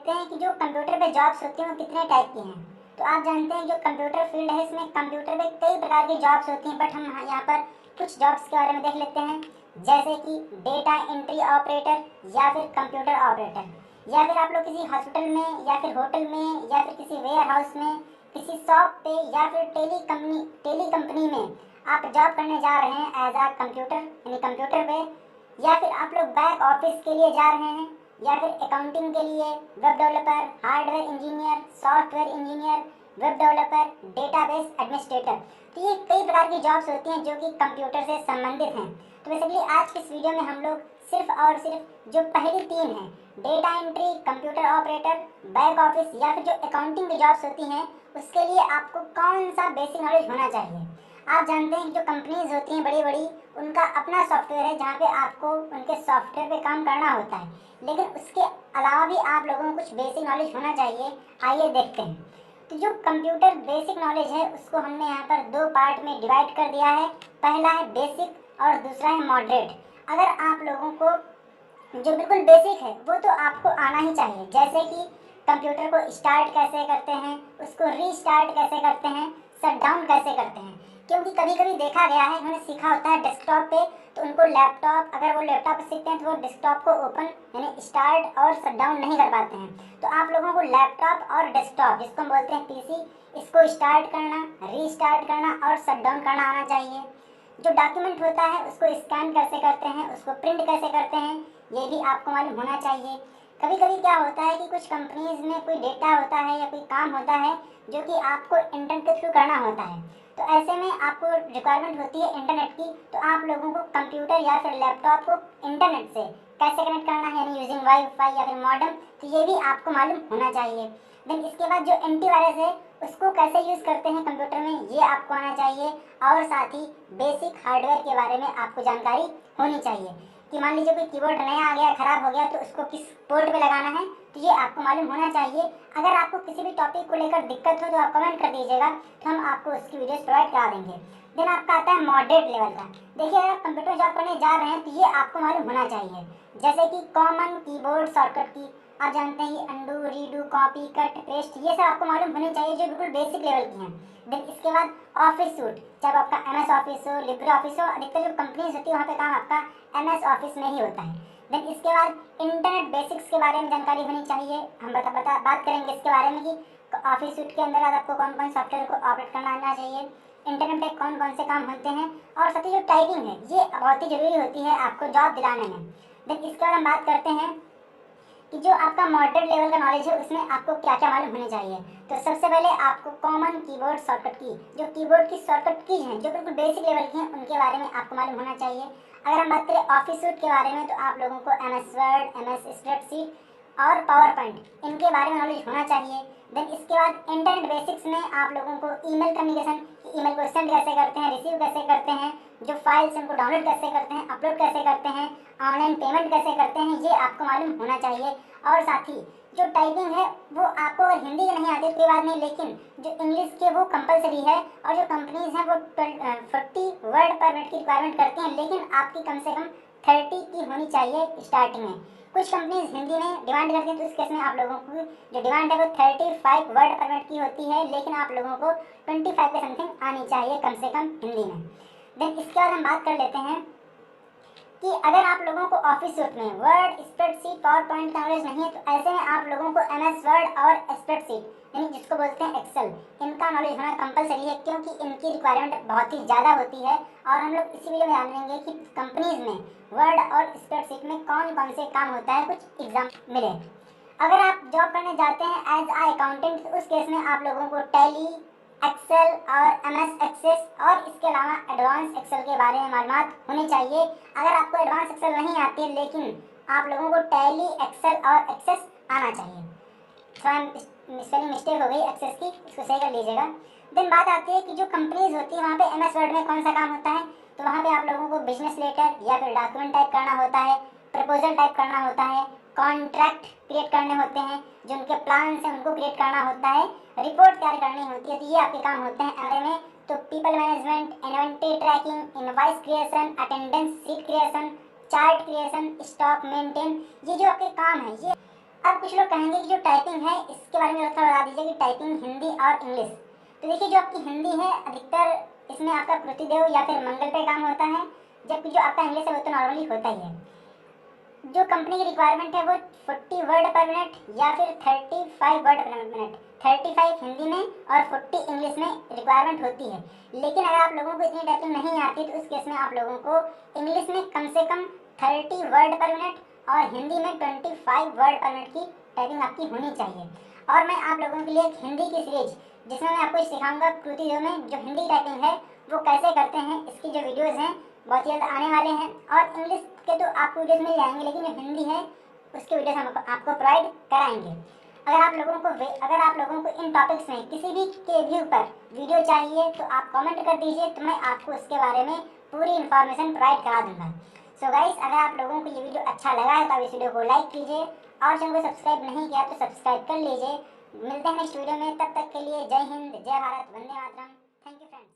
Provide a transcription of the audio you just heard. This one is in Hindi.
देखते हैं कि जो कंप्यूटर पे जॉब्स होती हैं वो कितने टाइप की हैं। तो आप जानते हैं जो कंप्यूटर फील्ड है इसमें कंप्यूटर पे कई प्रकार की जॉब्स होती हैं, बट हम यहाँ पर कुछ जॉब्स के बारे में देख लेते हैं, जैसे कि डेटा एंट्री ऑपरेटर या फिर कंप्यूटर ऑपरेटर, या फिर आप लोग किसी हॉस्पिटल में या फिर होटल में या फिर किसी वेयर हाउस में, किसी शॉप पे या फिर टेली कंपनी में आप जॉब करने जा रहे हैं एज आ कंप्यूटर यानी कंप्यूटर पे, या फिर आप लोग बैक ऑफिस के लिए जा रहे हैं, या फिर अकाउंटिंग के लिए web developer, hardware engineer, software engineer, web developer, database administrator. तो ये कई प्रकार की जॉब्स होती हैं जो कि कंप्यूटर से संबंधित हैं। तो बेसिकली आज की इस वीडियो में हम लोग सिर्फ और सिर्फ जो पहली तीन हैं, data entry, computer operator, back office या फिर जो अकाउंटिंग की जॉब्स होती हैं, उसके लिए आपको कौन सा बेसिक नॉलेज होना चाहिए। आप जानते हैं कि जो कंपनीज होती हैं बड़ी बड़ी, उनका अपना सॉफ्टवेयर है जहाँ पे आपको उनके सॉफ्टवेयर पे काम करना होता है, लेकिन उसके अलावा भी आप लोगों को कुछ बेसिक नॉलेज होना चाहिए। आइए देखते हैं। तो जो कंप्यूटर बेसिक नॉलेज है उसको हमने यहाँ पर दो पार्ट में डिवाइड कर दिया है। पहला है बेसिक और दूसरा है मॉडरेट। अगर आप लोगों को जो बिल्कुल बेसिक है वो तो आपको आना ही चाहिए, जैसे कि कंप्यूटर को स्टार्ट कैसे करते हैं, उसको रीस्टार्ट कैसे करते हैं, शट डाउन कैसे करते हैं। क्योंकि कभी कभी देखा गया है, उन्होंने सीखा होता है डेस्कटॉप पे, तो उनको लैपटॉप, अगर वो लैपटॉप सीखते हैं तो वो डेस्कटॉप को ओपन यानी स्टार्ट और शट डाउन नहीं कर पाते हैं। तो आप लोगों को लैपटॉप और डेस्कटॉप, जिसको हम बोलते हैं पीसी, इसको स्टार्ट करना, रीस्टार्ट करना और शट डाउन करना आना चाहिए। जो डॉक्यूमेंट होता है उसको स्कैन कैसे करते हैं, उसको प्रिंट कैसे करते हैं, ये भी आपको मालूम होना चाहिए। कभी कभी क्या होता है कि कुछ कंपनीज में कोई डेटा होता है या कोई काम होता है जो कि आपको इंटरनेट के थ्रू करना होता है, तो ऐसे में आपको रिक्वायरमेंट होती है इंटरनेट की। तो आप लोगों को कंप्यूटर या फिर लैपटॉप को इंटरनेट से कैसे कनेक्ट करना है, यानी यूजिंग वाईफाई या फिर मॉडेम, तो ये भी आपको मालूम होना चाहिए। देन इसके बाद जो एंटीवायरस है उसको कैसे यूज़ करते हैं कंप्यूटर में, ये आपको आना चाहिए। और साथ ही बेसिक हार्डवेयर के बारे में आपको जानकारी होनी चाहिए कि मान लीजिए कोई कीबोर्ड नया आ गया, खराब हो गया, तो उसको किस पोर्ट पे लगाना है, तो ये आपको मालूम होना चाहिए। अगर आपको किसी भी टॉपिक को लेकर दिक्कत हो तो आप कमेंट कर दीजिएगा, तो हम आपको उसकी वीडियोस प्रोवाइड करा देंगे। देन आपका आता है मॉडरेट लेवल का। देखिए, अगर आप कंप्यूटर जॉब करने जा रहे हैं तो ये आपको मालूम होना चाहिए, जैसे कि कॉमन कीबोर्ड शॉर्टकट की, आप जानते हैं ये undo, redo, copy, cut, paste, ये सब आपको मालूम होने चाहिए, जो बिल्कुल बेसिक लेवल की हैं। देन इसके बाद ऑफिस सूट, चाहे आपका एमएस ऑफिस हो, लिब्रे ऑफिस हो, अधिकतर जो कंपनीज होती है वहाँ पे काम आपका एमएस ऑफिस में ही होता है। देन इसके बाद इंटरनेट बेसिक्स के बारे में जानकारी होनी चाहिए। हम बात करेंगे इसके बारे में कि ऑफिस सूट के अंदर आपको कौन कौन सॉफ्टवेयर को ऑपरेट करना आना चाहिए, इंटरनेट पे कौन कौन से काम होते हैं, और साथ ही जो टाइपिंग है ये बहुत ही ज़रूरी होती है आपको जॉब दिलाने में। देन इसके बाद हम बात करते हैं कि जो आपका मॉडरेट लेवल का नॉलेज है उसमें आपको क्या क्या मालूम होने चाहिए। तो सबसे पहले आपको कॉमन कीबोर्ड शॉर्टकट की, जो कीबोर्ड की शॉर्टकट कीज हैं जो बिल्कुल बेसिक लेवल की हैं, उनके बारे में आपको मालूम होना चाहिए। अगर हम बात करें ऑफिस सूट के बारे में, तो आप लोगों को एमएस वर्ड, एमएस स्प्रेडशीट और पावर पॉइंट, इनके बारे में नॉलेज होना चाहिए। देन इसके बाद इंटरनेट बेसिक्स में आप लोगों को ईमेल कम्युनिकेशन, ईमेल को सेंड कैसे करते हैं, रिसीव कैसे करते हैं, जो फाइल्स उनको डाउनलोड कैसे करते हैं, अपलोड कैसे करते हैं, ऑनलाइन पेमेंट कैसे करते हैं, ये आपको मालूम होना चाहिए। और साथ ही जो टाइपिंग है वो आपको अगर हिंदी नहीं आती कोई बात नहीं, लेकिन जो इंग्लिश के वो कंपलसरी है। और जो कंपनीज हैं वो 40 वर्ड पर मिनट की रिक्वायरमेंट करती हैं, लेकिन आपकी कम से कम 30 की होनी चाहिए स्टार्टिंग में। कुछ कंपनीज हिंदी में डिमांड करती हैं, तो इस केस में आप लोगों की जो डिमांड है वो 35 वर्ड पर मिनट की होती है, लेकिन आप लोगों को 25 के समथिंग आनी चाहिए कम से कम हिंदी में। देन इसके बाद हम बात कर लेते हैं कि अगर आप लोगों को ऑफिस सूट में वर्ड, स्प्रेडशीट, पावर पॉइंट का नॉलेज नहीं है, तो ऐसे में आप लोगों को एमएस वर्ड और स्प्रेडशीट यानी जिसको बोलते हैं एक्सेल, इनका नॉलेज होना कंपलसरी है, क्योंकि इनकी रिक्वायरमेंट बहुत ही ज़्यादा होती है। और हम लोग इसी वीडियो में जानेंगे कि कंपनीज में वर्ड और स्प्रेडशीट में कौन कौन से काम होता है, कुछ एग्जाम मिले। अगर आप जॉब करने जाते हैं एज आ अकाउंटेंट, तो उस केस में आप लोगों को टैली, एक्सेल और एमएस एक्सेस और इसके अलावा एडवांस एक्सेल के बारे में मालूमात होनी चाहिए। अगर आपको एडवांस एक्सेल नहीं आती है, लेकिन आप लोगों को टैली, एक्सेल और एक्सेस आना चाहिए। थोड़ा स्पेलिंग मिस्टेक हो गई एक्सेस की, इसको सही कर लीजिएगा। देन बात आती है कि जो कंपनीज होती है वहाँ पे एमएस वर्ड में कौन सा काम होता है, तो वहाँ पे आप लोगों को बिजनेस लेटर या फिर डॉक्यूमेंट टाइप करना होता है, प्रपोजल टाइप करना होता है, कॉन्ट्रैक्ट क्रिएट करने होते हैं, जो उनके प्लान है उनको क्रिएट करना होता है, रिपोर्ट तैयार करनी होती है, तो ये आपके काम होते हैं एमए में। तो people management, inventory tracking, invoice creation, attendance sheet creation, chart creation, stock maintain, ये जो आपके काम है ये अब कुछ लोग कहेंगे कि जो टाइपिंग है इसके बारे में थोड़ा बता दीजिए कि टाइपिंग हिंदी और इंग्लिश। तो देखिए, जो आपकी हिंदी है अधिकतर इसमें आपका प्रतिदेव या फिर मंगल पे काम होता है, जबकि जो आपका इंग्लिश है वो तो नॉर्मली होता ही है। जो कंपनी की रिक्वायरमेंट है वो 40 वर्ड पर मिनट या फिर 35 वर्ड पर मिनट, 35 हिंदी में और 40 इंग्लिश में रिक्वायरमेंट होती है। लेकिन अगर आप लोगों को इतनी टाइपिंग नहीं आती तो उस केस में आप लोगों को इंग्लिश में कम से कम 30 वर्ड पर मिनट और हिंदी में 25 वर्ड पर मिनट की टाइपिंग आपकी होनी चाहिए। और मैं आप लोगों के लिए एक हिंदी की सीरीज जिसमें मैं आपको सिखाऊंगा कृतियों में जो हिंदी टाइपिंग है वो कैसे करते हैं, इसकी जो वीडियोज़ हैं बहुत जल्द आने वाले हैं। और इंग्लिश के तो आपको वीडियोज़ मिल जाएंगे, लेकिन जो हिंदी है उसके वीडियोज़ हम आपको प्रोवाइड कराएंगे। अगर आप लोगों को इन टॉपिक्स में किसी भी के भी ऊपर वीडियो चाहिए तो आप कमेंट कर दीजिए, तो मैं आपको उसके बारे में पूरी इन्फॉर्मेशन प्रोवाइड करा दूंगा। सो गाइस, अगर आप लोगों को ये वीडियो अच्छा लगा है तो आप इस वीडियो को लाइक कीजिए और चैनल को सब्सक्राइब नहीं किया तो सब्सक्राइब कर लीजिए। मिलते हैं नेक्स्ट वीडियो में, तब तक के लिए जय हिंद, जय भारत, वंदे मातरम। Thank you friends.